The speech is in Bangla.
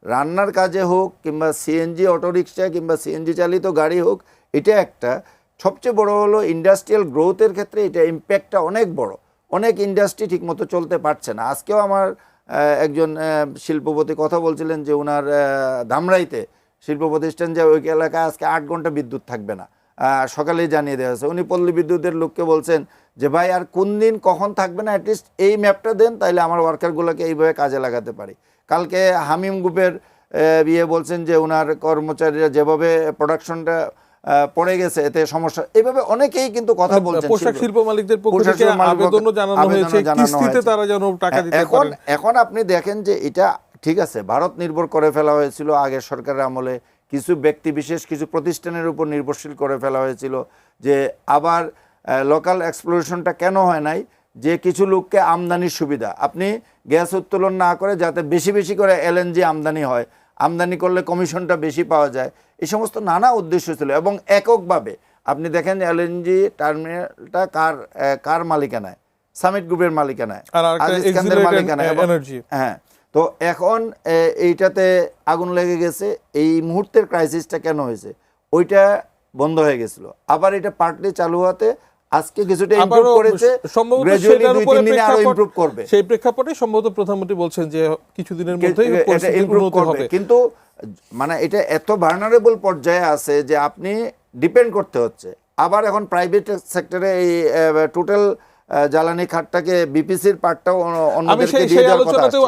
রান্নার কাজে হোক কিংবা সিএনজি অটোরিকশা কিংবা সিএনজি চালিত গাড়ি হোক, এটা একটা। সবচেয়ে বড় হলো ইন্ডাস্ট্রিয়াল গ্রোথের ক্ষেত্রে এটা ইম্প্যাক্টটা অনেক বড়। অনেক ইন্ডাস্ট্রি ঠিকমতো চলতে পারছে না। আজকেও আমার একজন শিল্পপতি কথা বলছিলেন যে ওনার ধামরাইতে শিল্প প্রতিষ্ঠান যে ওই এলাকায় আজকে 8 ঘন্টা বিদ্যুৎ থাকবে না, সকালেই জানিয়ে দেওয়া হয়েছে। উনি পল্লী বিদ্যুতের লোককে বলছেন যে ভাই আর কোন দিন কখন থাকবে না, অ্যাটলিস্ট এই ম্যাপটা দেন, তাইলে আমার ওয়ার্কারগুলোকে এইভাবে কাজে লাগাতে পারি। কালকে হামিম গ্রুপের বলছেন যে ওনার কর্মচারীরা যেভাবে প্রোডাকশনটা পড়ে গেছে এতে সমস্যা, এইভাবে অনেকেই কিন্তু কথা বলছেন। পোশাক শিল্প মালিকদের পক্ষ থেকে আবেদনও জানানো হয়েছে কিস্তিতে তারা যেন টাকা দিতে পারে। এখন আপনি দেখেন যে এটা ঠিক আছে, ভারত নির্ভর করে ফেলা হয়েছিল আগের সরকারের আমলে, কিছু ব্যক্তি বিশেষ কিছু প্রতিষ্ঠানের উপর নির্ভরশীল করে ফেলা হয়েছিল, যে আবার লোকাল এক্সপ্লোরেশনটা কেন হয় নাই, যে কিছু লোককে আমদানির সুবিধা, আপনি গ্যাস উত্তোলন না করে যাতে বেশি বেশি করে এলএনজি আমদানি হয়, আমদানি করলে কমিশনটা বেশি পাওয়া যায়, এই সমস্ত নানা উদ্দেশ্য ছিল। এবং এককভাবে আপনি দেখেন এলএনজি টার্মিনালটা কার মালিকানায়, সামিট গ্রুপের মালিকানায়, আজিজ খানদের মালিকানায়। হ্যাঁ, তো এখন এইটাতে আগুন লেগে গেছে। এই মুহূর্তের ক্রাইসিসটা কেন হয়েছে, ওইটা বন্ধ হয়ে গেছিল, আবার এটা পার্টলি চালু হতে আজকে কিছুটা ইমপ্রুভ করেছে, গ্র্যাজুয়ালি 2-3 দিনে আরো ইমপ্রুভ করবে। সেই প্রেক্ষাপটে সম্ভবত প্রধানমন্ত্রী বলছেন যে কিছুদিনের মধ্যেই এটা ইমপ্রুভ করবে। কিন্তু মানে এটা এত ভালনারেবল পর্যায়ে আছে যে আপনি ডিপেন্ড করতে হচ্ছে। আবার এখন প্রাইভেট সেক্টরে এই টোটাল জ্বালানি খাতটাকে বিপিসির পার্টটাও অন্যদেরকে দিয়ে দেওয়ার কথা আছে।